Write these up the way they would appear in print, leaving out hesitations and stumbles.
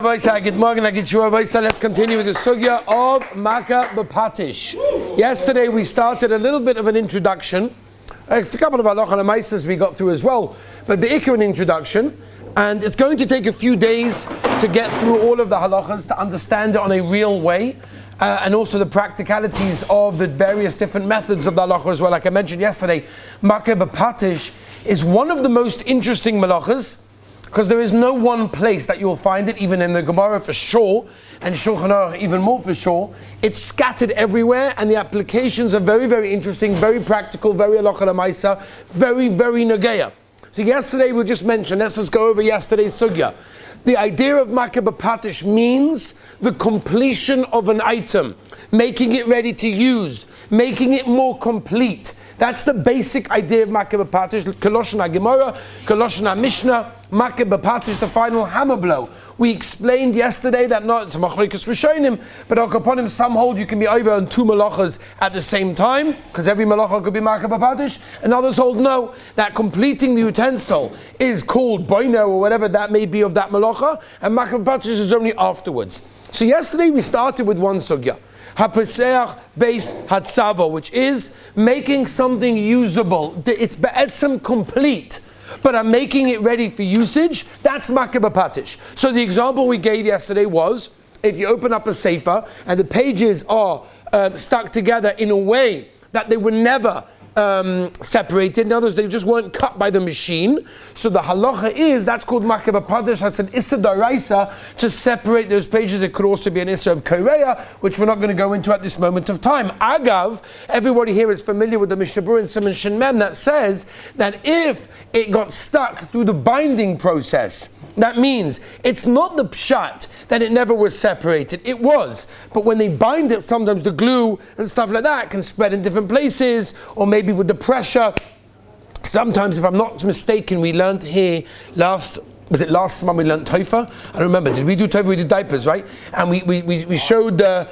Good morning, let's continue with the sugya of Makeh BePatish. Yesterday we started a little bit of an introduction. A couple of halacha and maaseh we got through as well, but be'ikar an introduction, and it's going to take a few days to get through all of the halachas to understand it on a real way, and also the practicalities of the various different methods of the halacha as well. Like I mentioned yesterday, Makeh BePatish is one of the most interesting malachas, because there is no one place that you'll find it, even in the Gemara for sure, and Shulchan Aruch even more for sure. It's scattered everywhere, and the applications are very, very interesting, very practical, very halacha l'maaseh, very, very nageya. So yesterday we just mentioned, let's just go over yesterday's sugya. The idea of Makeh BePatish means the completion of an item, making it ready to use, making it more complete. That's the basic idea of Makeh BePatish. Koloshon HaGemara, Koloshon HaMishnah, Makeh BePatish, the final hammer blow. We explained yesterday that not it's a machlokes rishonim, but upon him some hold you can be over on two malachas at the same time, because every malacha could be Makeh BePatish, and others hold no, that completing the utensil is called boino or whatever that may be of that malacha, and Makeh BePatish is only afterwards. So yesterday we started with one sugya. Hapeseach base hatzavo, which is making something usable. It's be'etzem complete, but I'm making it ready for usage. That's Makeh BePatish. So the example we gave yesterday was, if you open up a sefer and the pages are stuck together in a way that they were never separated. In other words, they just weren't cut by the machine. So the halacha is, that's called Makeh BePatish. That's an issa daraisa to separate those pages. It could also be an issa of koreya, which we're not going to go into at this moment of time. Agav, everybody here is familiar with the Mishnah Berurah in Siman Shin Mem that says that if it got stuck through the binding process, that means it's not the pshat that it never was separated. It was. But when they bind it, sometimes the glue and stuff like that can spread in different places, or maybe with the pressure. Sometimes, if I'm not mistaken, we learned here last month we learned tofa? I don't remember. Did we do tofa? We did diapers, right? And we showed the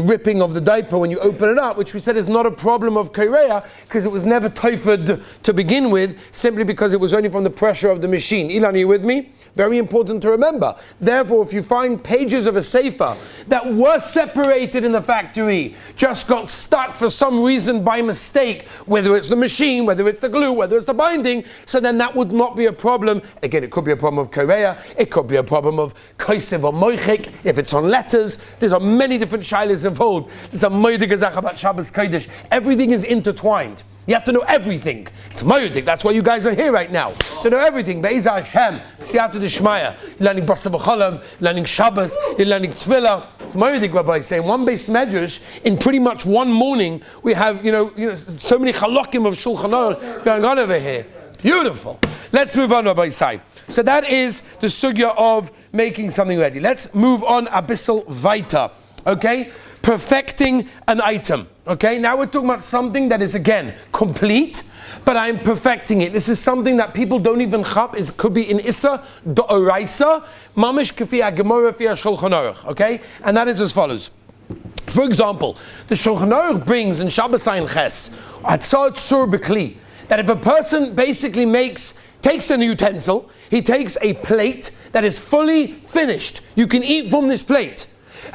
ripping of the diaper when you open it up, which we said is not a problem of koreya, because it was never toifed to begin with, simply because it was only from the pressure of the machine. Ilan, are you with me? Very important to remember. Therefore, if you find pages of a sefer that were separated in the factory, just got stuck for some reason by mistake, whether it's the machine, whether it's the glue, whether it's the binding, so then that would not be a problem. Again, it could be a problem of koreya, it could be a problem of kosev or moichik, if it's on letters. There's many different shilas involved. There's a moedik azach about Shabbos Kodesh. Everything is intertwined. You have to know everything. It's moedik. That's why you guys are here right now. To know everything. Be'ezah Hashem, Siyata D'Shmaya. You're learning Basa B'chalav, you're learning Shabbos, you're learning Tefillah. It's moedik, Rabbi saying. One base medrash, in pretty much one morning, we have, so many halakim of Shulchan Aruch going on over here. Beautiful. Let's move on, Rabbi Sai. So that is the sugya of making something ready. Let's move on a bissel weiter. Okay? Perfecting an item. Okay? Now we're talking about something that is, again, complete, but I'm perfecting it. This is something that people don't even chap. It could be in Issa, Do'oraisa, Mamish Kafi HaGemara Fi HaShulchan Aruch. Okay? And that is as follows. For example, the Shulchan Aruch brings in Shabbos Ayin Ches, Atzah Tzur B'Kli, that if a person basically takes a utensil, he takes a plate that is fully finished, you can eat from this plate,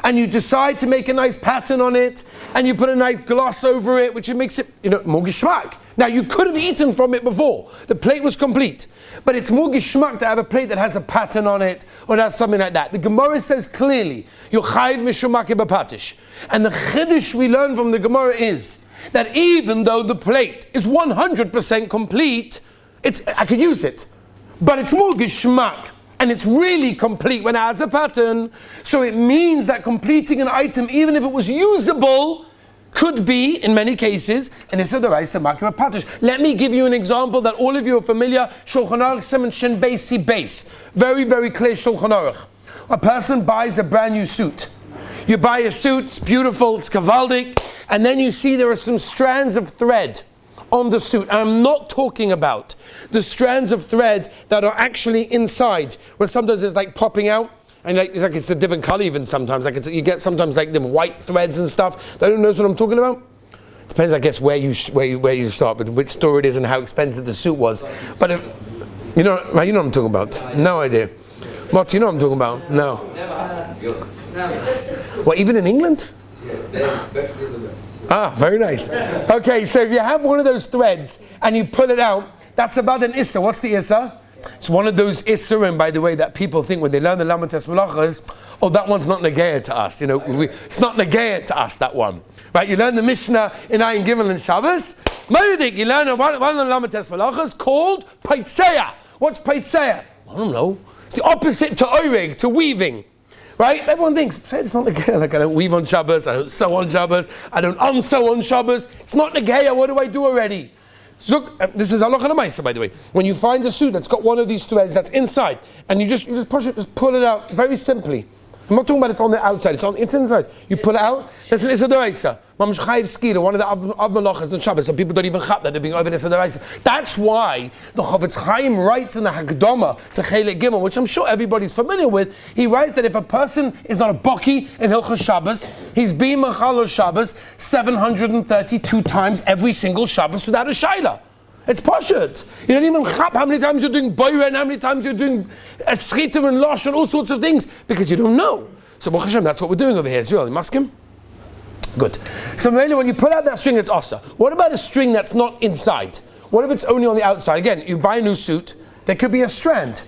and you decide to make a nice pattern on it, and you put a nice gloss over it, which makes it, more geschmack. Now, you could have eaten from it before. The plate was complete. But it's more geschmack to have a plate that has a pattern on it, or has something like that. The Gemara says clearly, you're chayiv mishum Makeh BePatish. And the chiddush we learn from the Gemara is that even though the plate is 100% complete, I could use it. But it's more geschmack. And it's really complete when it has a pattern. So it means that completing an item, even if it was usable, could be, in many cases, an issa d'oraisa Makeh BePatish. Let me give you an example that all of you are familiar. Shulchan Aruch Siman Shin Beis. Very, very clear Shulchan Aruch. A person buys a brand new suit. You buy a suit, it's beautiful, it's kavaldik, and then you see there are some strands of thread on the suit. I'm not talking about the strands of thread that are actually inside, where sometimes it's like popping out, and it's a different color even sometimes. You get sometimes like them white threads and stuff. They don't know what I'm talking about. Depends, I guess, where you start, but which store it is and how expensive the suit was. But you know what I'm talking about. No idea. What, you know what I'm talking about? No. What, even in England? Ah, very nice. Okay, so if you have one of those threads and you pull it out, that's about an issa. What's the issa? It's one of those issurim, by the way, that people think when they learn the Lamates Malachas, oh, that one's not negaya to us. You know, it's not negaya to us, that one. Right? You learn the Mishnah in Ayin Gimel and Shabbos. Moedik, you learn one of the Lamates Malachas called Paitseya. What's Paitseya? I don't know. It's the opposite to oirig, to weaving. Right? Everyone thinks, it's not negaya. Like, I don't weave on Shabbos, I don't sew on Shabbos, I don't unsew on Shabbos. It's not negaya. What do I do already? Zuk, this is halacha l'maisa, by the way. When you find a suit that's got one of these threads that's inside, and you just push it, just pull it out very simply. I'm not talking about it's on the outside, it's inside. You pull it out, that's an issa d'oraisa. Mamash chayiv skira, one of the av malachas in Shabbos. Some people don't even chap that they're being over issa d'oraisa. That's why the Chavetz Chaim writes in the Hagdama to Chelik Gimel, which I'm sure everybody's familiar with. He writes that if a person is not a baki in Hilchos Shabbos, he's being machal Shabbos 732 times every single Shabbos without a shaila. It's pashut. You don't even chap how many times you're doing boira and how many times you're doing schita and losh and all sorts of things because you don't know. So Baruch Hashem, that's what we're doing over here. Is really maskim? Good. So mainly when you pull out that string, it's asa. What about a string that's not inside? What if it's only on the outside? Again, you buy a new suit, there could be a strand.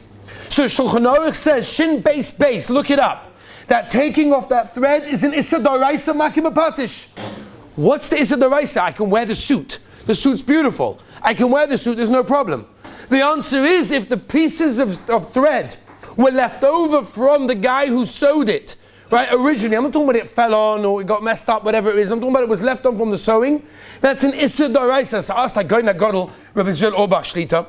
So Shulchan Aruch says, shin base, look it up. That taking off that thread is an issa d'oraisa Makeh BePatish. What's the issa d'oraisa? I can wear the suit. The suit's beautiful. I can wear the suit, there's no problem. The answer is if the pieces of thread were left over from the guy who sewed it, right, originally, I'm not talking about it fell on or it got messed up, whatever it is, I'm talking about it was left on from the sewing, that's an issa d'oraisa. So I asked Hagoyna Gadol, Rabbi Yisrael Orbach Shlita,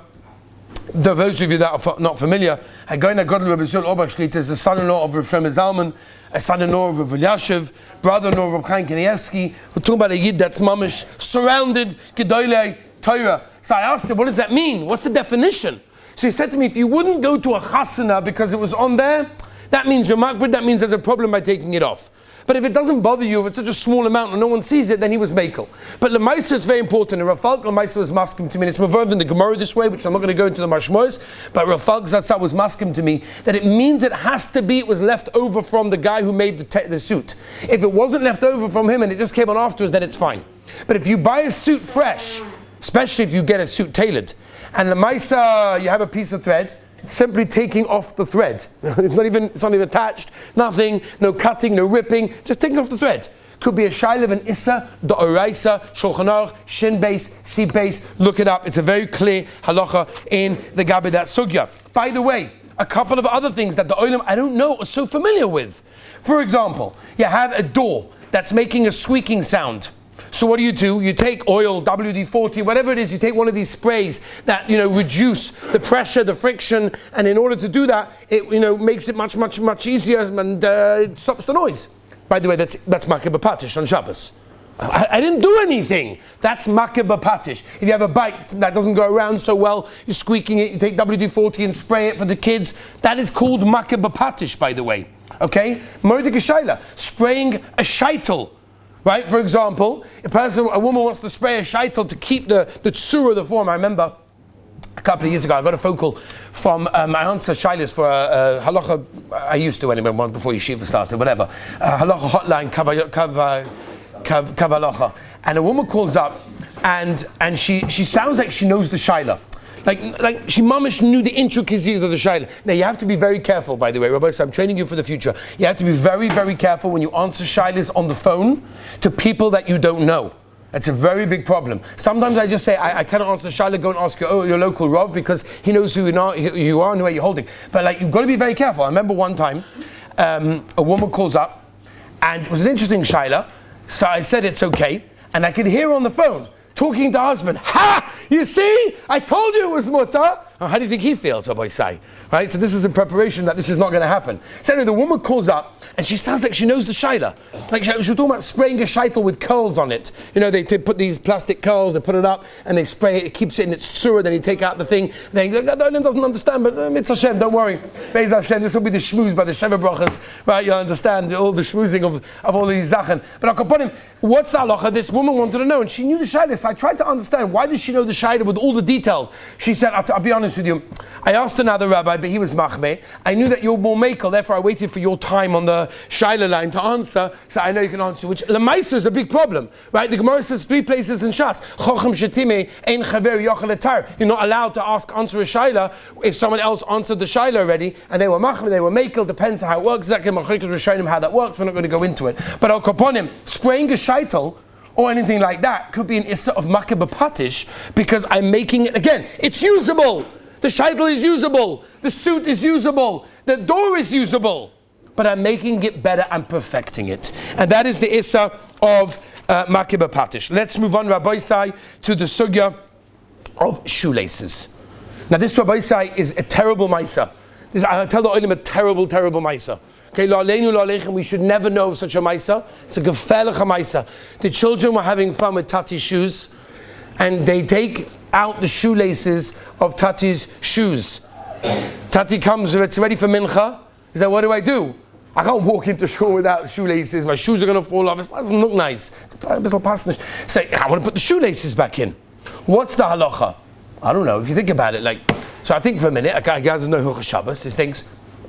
those of you that are not familiar, Hagoyna Gadol Rabbi Yisrael Orbach Shlita is the son-in-law of Rav Shlomo Zalman, a son-in-law of Rav Elyashiv, brother-in-law of Rav Chaim Kanievsky. We're talking about a yid that's mamish, surrounded Gedolei Torah. So I asked him, what does that mean? What's the definition? So he said to me, if you wouldn't go to a chasana because it was on there, that means you're makbid, that means there's a problem by taking it off. But if it doesn't bother you, if it's such a small amount and no one sees it, then he was makel. But Lemaisa is very important. And Rafalk Lemaisa was maskim to me. And it's reverbed in the Gemara this way, which I'm not going to go into the mashmois. But Rafalk Zatzah was maskim to me that it means it has to be, it was left over from the guy who made the suit. If it wasn't left over from him and it just came on afterwards, then it's fine. But if you buy a suit fresh, especially if you get a suit tailored, and Lemaisa, you have a piece of thread, simply taking off the thread. It's not even attached, nothing, no cutting, no ripping, just taking off the thread. Could be a shaylev and issa, d'oraisa, shulchan aruch, shin base, si base, look it up. It's a very clear halacha in the Gabi that sugya. By the way, a couple of other things that the olim, I don't know, are so familiar with. For example, you have a door that's making a squeaking sound. So what do? You take oil, WD-40, whatever it is, you take one of these sprays that, reduce the pressure, the friction, and in order to do that, it, makes it much easier and it stops the noise. By the way, that's Makeh BePatish on Shabbos. I didn't do anything. That's Makeh BePatish. If you have a bike that doesn't go around so well, you're squeaking it, you take WD-40 and spray it for the kids. That is called Makeh BePatish, by the way. Okay? Moedik Shayla, spraying a shaitel. Right? For example, a woman wants to spray a shaitel to keep the tsura, the form. I remember a couple of years ago, I got a phone call from my answer shailas for a halacha, I used to anyway, one before yeshiva started, whatever. Halacha hotline, kavalacha. And a woman calls up and she sounds like she knows the shaila. Like she mamish knew the intricacies of the shayla. Now you have to be very careful, by the way, Rabbi, so I'm training you for the future. You have to be very, very careful when you answer shaylas on the phone to people that you don't know. It's a very big problem. Sometimes I just say, I cannot answer the shayla, go and ask your local Rav because he knows who you are and where you're holding. But you've got to be very careful. I remember one time, a woman calls up and it was an interesting shayla. So I said it's okay. And I could hear her on the phone talking to her husband. Ha! You see? I told you it was mutter. How do you think he feels, Rabbi Say? Right? So this is a preparation that this is not going to happen. So anyway, the woman calls up and she sounds like she knows the shayla. Like she was talking about spraying a shaitel with curls on it. They put these plastic curls, they put it up and they spray it, it keeps it in its tzura, then you take out the thing. Then the Olim doesn't understand, but it's Hashem, don't worry. Be'ez Hashem, this will be the shmooze by the Sheva Brachas, right? You'll understand all the shmoozing of all these zachen. But Akaponim, what's the halacha? This woman wanted to know and she knew the shayla. So I tried to understand, why does she know the shayla with all the details? She said, I'll be honest honest with you, I asked another rabbi, but he was Makeh. I knew that you're more Makel, therefore I waited for your time on the Shaila line to answer, so I know you can answer, which Lamaisa is a big problem, right? The Gemara says 3 places in Shas. Chochem Shetime, Ein Chaver Yochel Etar. You're not allowed to answer a Shaila if someone else answered the Shaila already, and they were Makeh, they were Makel, depends how it works. Exactly, Machrikas was showing him how that works, we're not going to go into it. But Al Kaponim, spraying a Shaitel, or anything like that, could be an issa of Makeh BePatish, because I'm making it, again, it's usable. The shaitel is usable. The suit is usable. The door is usable. But I'm making it better and perfecting it. And that is the issa of Makeh BePatish. Let's move on, Rabbi Sai, to the sugya of shoelaces. Now this Rabbi Sai is a terrible maisa. I tell the olim a terrible, terrible maisa. Okay, we should never know of such a maisa. It's a gefährliche maisa. The children were having fun with Tati's shoes, and they take out the shoelaces of Tati's shoes. Tati comes, it's ready for mincha. He said, what do I do? I can't walk into shul without shoelaces. My shoes are going to fall off. It doesn't look nice. It's a bit pasnish. Say, I want to put the shoelaces back in. What's the halacha? I don't know. If you think about it, so I think for a minute, a guy doesn't know Hilchos Shabbos. He thinks,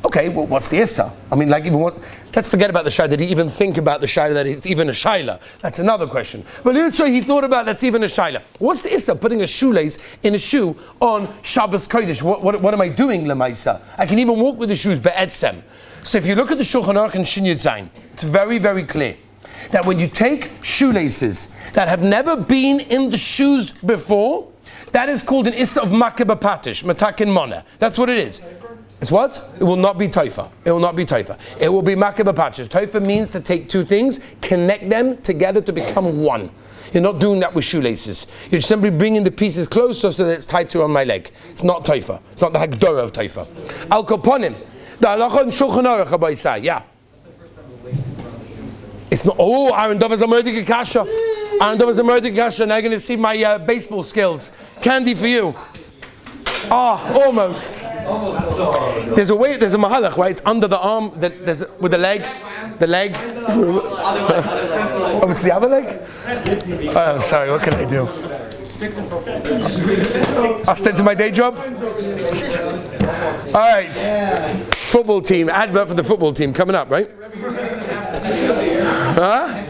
okay, well, what's the issa? I mean, let's forget about the shaila. Did he even think about the shaila that it's even a shaila? That's another question. But he thought about that's even a shaila. What's the issa? Putting a shoelace in a shoe on Shabbos Kodesh. What am I doing, lemaisa? I can even walk with the shoes be'etzem. So if you look at the Shulchan Aruch and Shin Yud Zayin, it's very, very clear that when you take shoelaces that have never been in the shoes before, that is called an issa of Makeh BePatish, matakin mona. That's what it is. It's what? It will not be taifa. It will not be taifa. It will be Makeh BePatish. Taifa means to take 2 things, connect them together to become one. You're not doing that with shoelaces. You're simply bringing the pieces closer so that it's tied to on my leg. It's not taifa. It's not the hagdorah of taifa. Al Kaponim. The halacha in Shulchan Aruch, Rabbi Sai. Yeah. It's not. Oh, Aaron Dov is a murder kasha. Aaron Dov is a murder kasha. Now you're going to see my baseball skills. Candy for you. Almost. There's a mahalach, right? It's under the arm, with the leg. Oh, it's the other leg? Oh, sorry, what can I do? Stick to football. I'll stick to my day job? All right. Football team, advert for the football team coming up, right? Huh?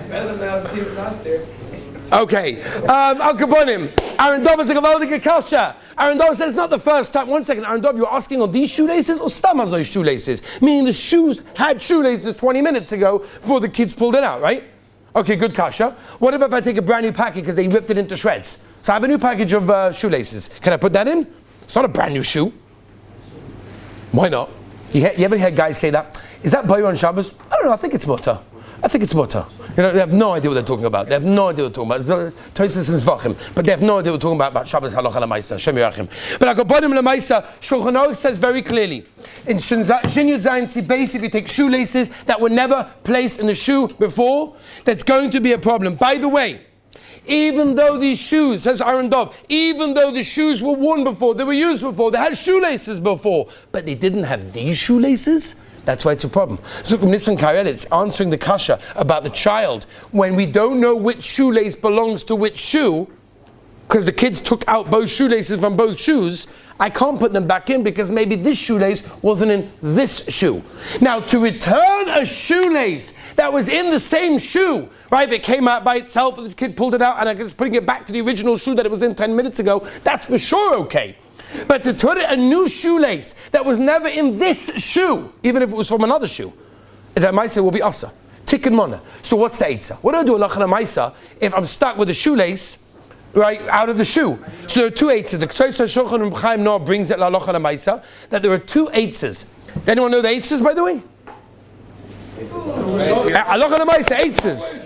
Okay. Al Kaponim. Aaron Dov is a gewaltige kasha. Aaron Dov says it's not the first time. 1 second, Aaron Dov, you're asking on these shoelaces or Stamazoi shoelaces? Meaning the shoes had shoelaces 20 minutes ago before the kids pulled it out, right? Okay, good kasha. What about if I take a brand new package because they ripped it into shreds? So I have a new package of shoelaces. Can I put that in? It's not a brand new shoe. Why not? You ever hear guys say that? Is that Bayou on Shabbos? I don't know, I think it's mutter. You know, they have no idea what they're talking about. They have no idea what they're talking about. Tosis and Zvachim. But they have no idea what we're talking about Shabbos halacha lemaisa. Shem Yerachim. But I got bottom lemaisa. Shulchan Aruch says very clearly. In Shin Yud Zayin, see, basically take shoelaces that were never placed in the shoe before, that's going to be a problem. By the way, even though these shoes, says Aaron Dov, even though the shoes were worn before, they were used before, they had shoelaces before, but they didn't have these shoelaces, that's why it's a problem. So Nissan Karel, it's answering the kasha about the child. When we don't know which shoelace belongs to which shoe, because the kids took out both shoelaces from both shoes, I can't put them back in because maybe this shoelace wasn't in this shoe. Now, to return a shoelace that was in the same shoe, right, that came out by itself, and the kid pulled it out, and I was putting it back to the original shoe that it was in 10 minutes ago, that's for sure okay. But to put a new shoelace that was never in this shoe, even if it was from another shoe, that maisa will be asa. Tikkun mona. So what's the eitzah? What do I do halacha maisa if I'm stuck with a shoelace, right, out of the shoe? So there are 2 eitzahs. The Ktosha Shulchan Reb Chaim Noah brings it halacha maisa that there are 2 eitzahs. Anyone know the eitzahs, by the way? Halacha maisa eitzahs.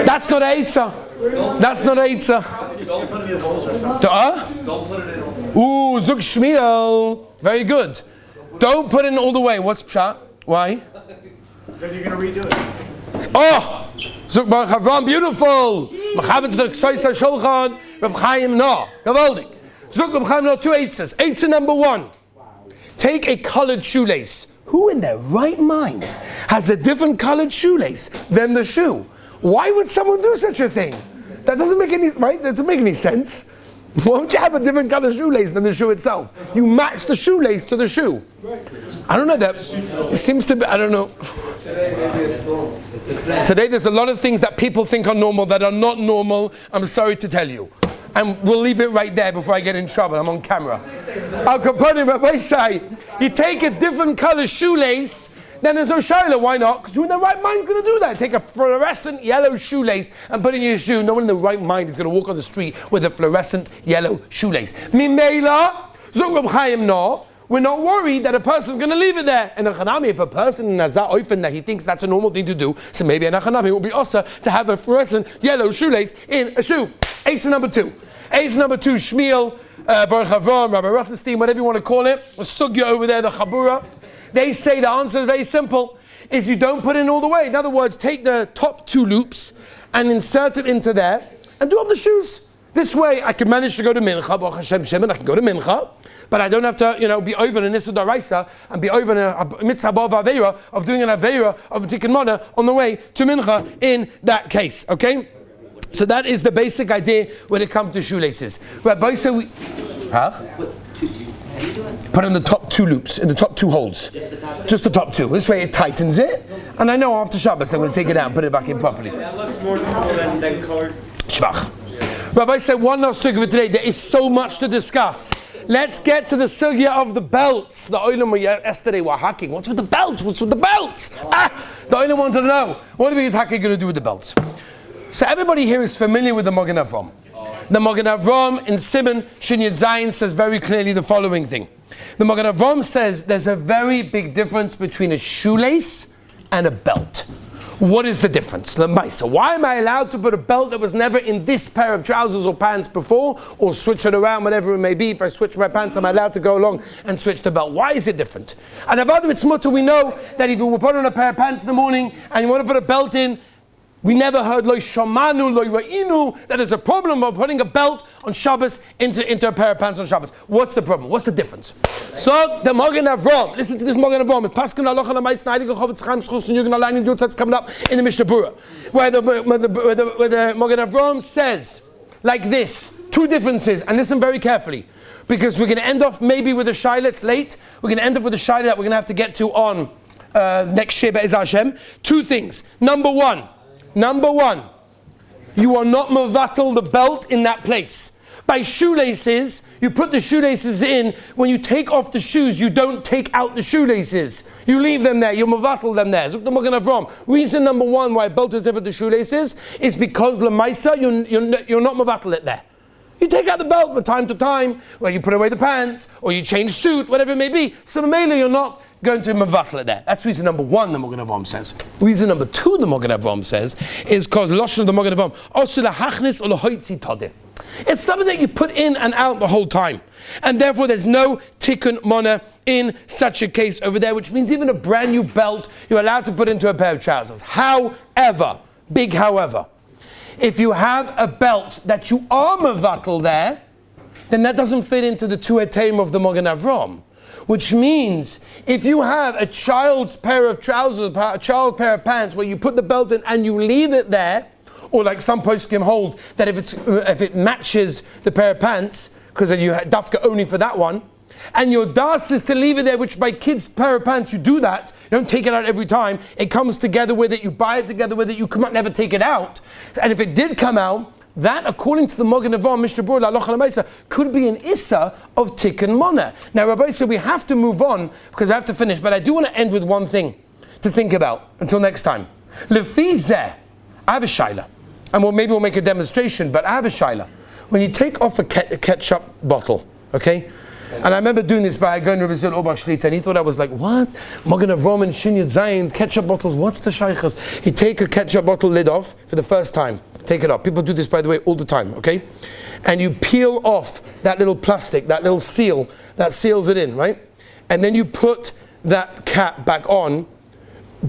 That's not eitzah. That's not eitzah. Don't put it in holes or something. Don't put it in holes. Ooh, Zug Shmiel. Very good. Don't put it in all the way. What's pshat? Why? Then you're going to redo it. Oh! Zug Baruch Avram, beautiful. Mechavet to the Ktosha Shulchan Reb Chaim Noah. Gavaldik. Zug Reb Chaim Noah, 2 eitzahs. Eitzah number 1. Take a colored shoelace. Who in their right mind has a different colored shoelace than the shoe? Why would someone do such a thing? That doesn't make any, right? That doesn't make any sense. Why don't you have a different color shoelace than the shoe itself? You match the shoelace to the shoe. I don't know that. It seems to be, I don't know. Today there's a lot of things that people think are normal that are not normal. I'm sorry to tell you. And we'll leave it right there before I get in trouble. I'm on camera. Al Capone, Rabbi say, you take a different color shoelace, then there's no shaila. Why not? Because who in their right mind is going to do that? Take a fluorescent yellow shoelace and put it in your shoe. No one in the right mind is going to walk on the street with a fluorescent yellow shoelace. Mimela, Zog Reb Chaim no. We're not worried that a person's going to leave it there. And a Hanami, if a person has that oifen that he thinks that's a normal thing to do, so maybe an Hanami will be also to have a fluorescent yellow shoelace in a shoe. Eighth number two. Shmiel, Baruch Avram, Rabbi Rothenstein, whatever you want to call it. The sugya over there, the chabura. They say the answer is very simple. Is you don't put it in all the way. In other words, take the top two loops and insert it into there and do up the shoes. This way, I can manage to go to Mincha, Baruch Hashem Shem, and I can go to Mincha, but I don't have to, be over in Issa Daraisa and be over in a mitzvah of Aveira, of doing an Aveira of a Tikkun Mana on the way to Mincha in that case, okay? So that is the basic idea when it comes to shoelaces. Rabbi said we... Huh? Put in the top two loops, in the top two holes. Just the top two. This way it tightens it, and I know after Shabbos I'm going to take it out and put it back in properly. That looks more than colored. Shvach. Rabbi said one last sugya for today. There is so much to discuss. Let's get to the sugya of the belts. The oilam yesterday were hacking. What's with the belts? What's with the belts? The oilam wanted to know, what are we going to do with the belts? So everybody here is familiar with the Makeh Avram. The Makeh Avram in Simon Shinyat Zayin says very clearly the following thing. The Makeh Avram says there's a very big difference between a shoelace and a belt. What is the difference? So why am I allowed to put a belt that was never in this pair of trousers or pants before, or switch it around, whatever it may be? If I switch my pants, I'm allowed to go along and switch the belt. Why is it different? And about it's mutter, we know that if you put on a pair of pants in the morning and you want to put a belt in, we never heard lo shamanu, lo ra'inu, that there's a problem of putting a belt on Shabbos into a pair of pants on Shabbos. What's the problem? What's the difference? So the Makeh Avram, listen to this Makeh Avram. It's Paskin Alocha Lamayz Neidige Chovetz Chaim Schus and Jürgen Allein in Jutzatz coming up in the Mishnah Berurah, where the Makeh Avram says like this. Two differences, and listen very carefully, because we're going to end off maybe with a shaila. It's late. We're going to end up with a shaila that we're going to have to get to on next Sheba Be'ez Hashem. Two things. Number one, you are not mevatel the belt in that place. By shoelaces, you put the shoelaces in. When you take off the shoes, you don't take out the shoelaces. You leave them there. You mevatel them there. Zuk the Makeh Avram. Reason number one why a belt is different to shoelaces is because lemaisa you're not mevatel it there. You take out the belt from time to time, where you put away the pants, or you change suit, whatever it may be. So mainly you're not going to mevatel it there. That's reason number one, the Makeh Avram says. Reason number two, the Makeh Avram says, is because Lashon of the Makeh Avram, osu lahachnis or lahoitzi tadeh. It's something that you put in and out the whole time. And therefore there's no tikkun mana in such a case over there, which means even a brand new belt, you're allowed to put into a pair of trousers. However, big however, if you have a belt that you are mevatel there, then that doesn't fit into the two etem of the Makeh Avram. Which means, if you have a child's pair of trousers, a child's pair of pants, where you put the belt in and you leave it there, or like some poskim hold, that if it matches the pair of pants, because then you have dafka only for that one, and your das is to leave it there, which by kids' pair of pants, you do that, you don't take it out every time, it comes together with it, you buy it together with it, you cannot never take it out, and if it did come out, that, according to the Makeh Avram, Mishnah Berurah, Alocha Lamayza, could be an issa of tikkun mana. Now, Rabbi said we have to move on because I have to finish, but I do want to end with one thing to think about until next time. Lefi zeh, I have a shaila, and maybe we'll make a demonstration, but I have a shaila. When you take off a ketchup bottle, okay? And I remember doing this by going to Rabbi Zil Obach Shlita, and he thought I was like, what? Makeh Avram and Shinyat Zayin, ketchup bottles, what's the shaykhas? You take a ketchup bottle lid off for the first time. Take it off. People do this, by the way, all the time, okay? And you peel off that little plastic, that little seal, that seals it in, right? And then you put that cap back on.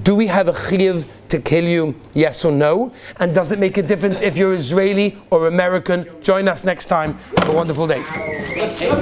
Do we have a chiyuv to kill you, yes or no? And does it make a difference if you're Israeli or American? Join us next time. Have a wonderful day.